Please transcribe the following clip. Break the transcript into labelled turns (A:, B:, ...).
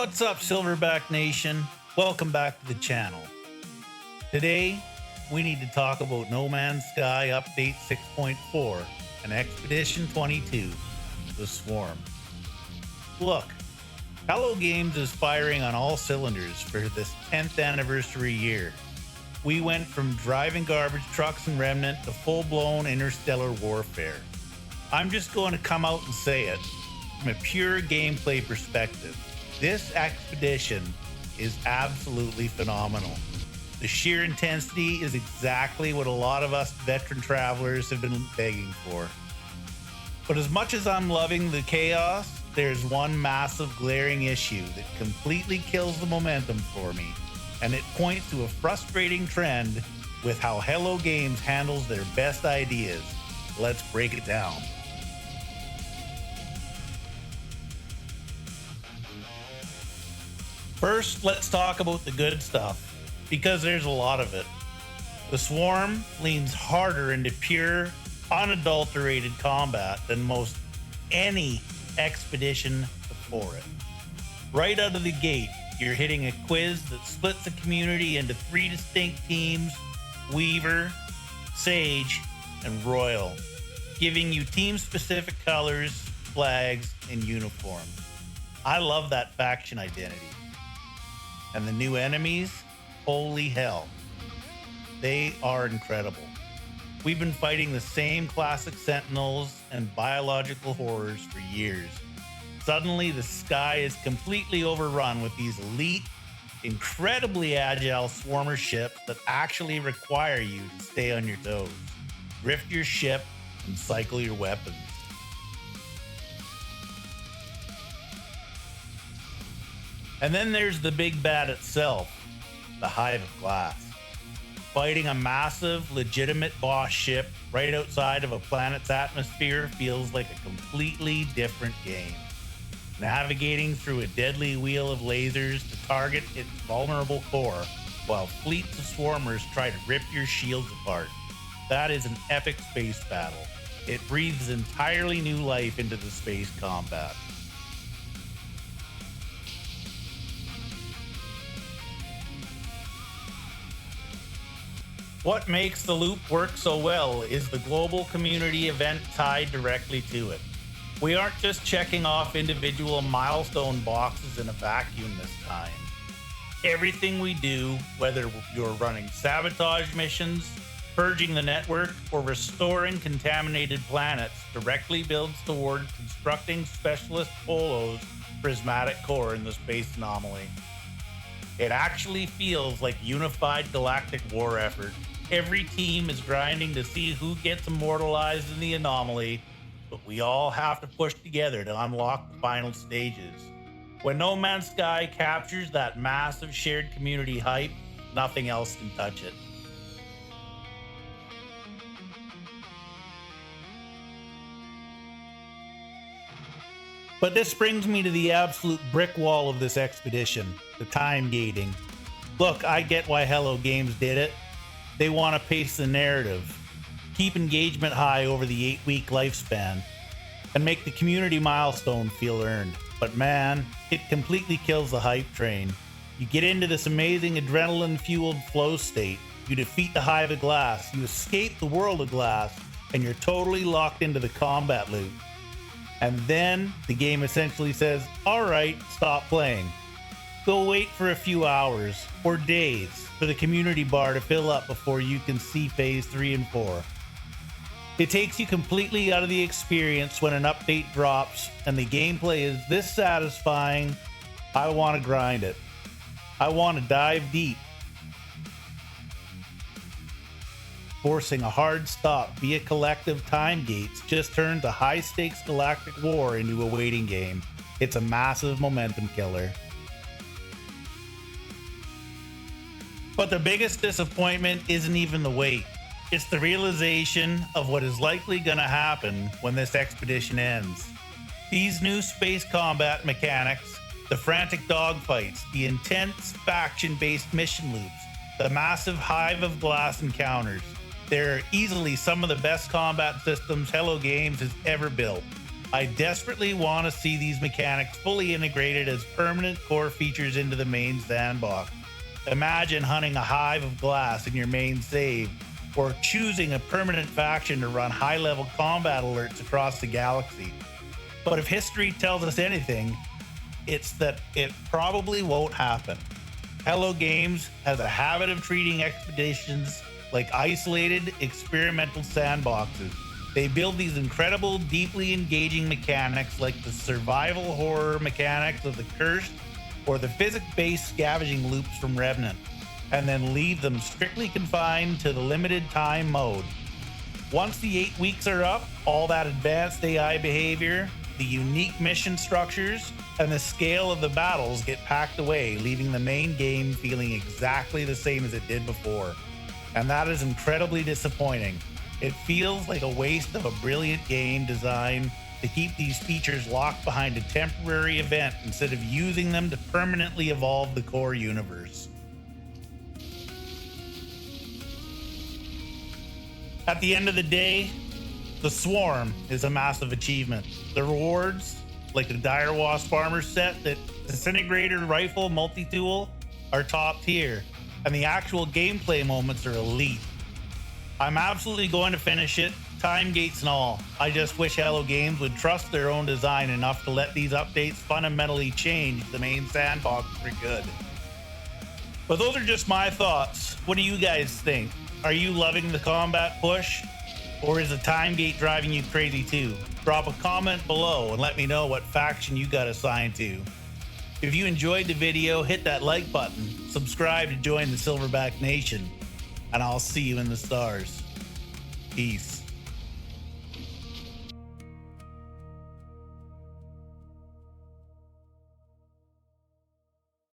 A: What's up, Silverback Nation? Welcome back to the channel. Today, we need to talk about No Man's Sky Update 6.4 and Expedition 22, The Swarm. Look, Hello Games is firing on all cylinders for this 10th anniversary year. We went from driving garbage trucks and Remnant to full-blown interstellar warfare. I'm just going to come out and say it. From a pure gameplay perspective, this expedition is absolutely phenomenal. The sheer intensity is exactly what a lot of us veteran travelers have been begging for. But as much as I'm loving the chaos, there's one massive glaring issue that completely kills the momentum for me, and it points to a frustrating trend with how Hello Games handles their best ideas. Let's break it down. First, let's talk about the good stuff, because there's a lot of it. The Swarm leans harder into pure, unadulterated combat than most any expedition before it. Right out of the gate, you're hitting a quiz that splits the community into 3 distinct teams: Weaver, Sage, and Royal, giving you team-specific colors, flags, and uniforms. I love that faction identity. And the new enemies, holy hell, they are incredible. We've been fighting the same classic sentinels and biological horrors for years. Suddenly, the sky is completely overrun with these elite, incredibly agile swarmer ships that actually require you to stay on your toes, drift your ship, and cycle your weapons. And then there's the big bad itself, the Hive of Glass. Fighting a massive, legitimate boss ship right outside of a planet's atmosphere feels like a completely different game. Navigating through a deadly wheel of lasers to target its vulnerable core, while fleets of swarmers try to rip your shields apart. That is an epic space battle. It breathes entirely new life into the space combat. What makes the loop work so well is the global community event tied directly to it. We aren't just checking off individual milestone boxes in a vacuum this time. Everything we do, whether you're running sabotage missions, purging the network, or restoring contaminated planets, directly builds toward constructing specialist Polo's Prismatic Core in the Space Anomaly. It actually feels like a unified galactic war effort. Every team is grinding to see who gets immortalized in the anomaly, but we all have to push together to unlock the final stages. When No Man's Sky captures that massive shared community hype, nothing else can touch it. But this brings me to the absolute brick wall of this expedition, the time gating. Look, I get why Hello Games did it. They want to pace the narrative, keep engagement high over the 8-week lifespan, and make the community milestone feel earned. But man, it completely kills the hype train. You get into this amazing adrenaline-fueled flow state, you defeat the Hive of Glass, you escape the world of glass, and you're totally locked into the combat loop. And then the game essentially says, alright, stop playing. Go wait for a few hours or days for the community bar to fill up before you can see phase 3 and 4. It takes you completely out of the experience when an update drops and the gameplay is this satisfying. I want to grind it. I want to dive deep. Forcing a hard stop via collective time gates just turns a high-stakes galactic war into a waiting game. It's a massive momentum killer. But the biggest disappointment isn't even the wait. It's the realization of what is likely going to happen when this expedition ends. These new space combat mechanics, the frantic dogfights, the intense faction-based mission loops, the massive Hive of Glass encounters, they're easily some of the best combat systems Hello Games has ever built. I desperately want to see these mechanics fully integrated as permanent core features into the main sandbox. Imagine hunting a Hive of Glass in your main save, or choosing a permanent faction to run high-level combat alerts across the galaxy. But if history tells us anything, it's that it probably won't happen. Hello Games has a habit of treating expeditions like isolated, experimental sandboxes. They build these incredible, deeply engaging mechanics like the survival horror mechanics of The Cursed or the physics-based scavenging loops from Revenant, and then leave them strictly confined to the limited time mode. Once the 8 weeks are up, all that advanced AI behavior, the unique mission structures, and the scale of the battles get packed away, leaving the main game feeling exactly the same as it did before. And that is incredibly disappointing. It feels like a waste of a brilliant game design to keep these features locked behind a temporary event instead of using them to permanently evolve the core universe. At the end of the day, the Swarm is a massive achievement. The rewards, like the Dire Wasp armor set, that Disintegrator Rifle multi-tool, are top tier, and the actual gameplay moments are elite. I'm absolutely going to finish it, time gates and all. I just wish Hello Games would trust their own design enough to let these updates fundamentally change the main sandbox for good. But those are just my thoughts. What do you guys think? Are you loving the combat push? Or is the time gate driving you crazy too? Drop a comment below and let me know what faction you got assigned to. If you enjoyed the video, hit that like button, subscribe to join the Silverback Nation, and I'll see you in the stars. Peace.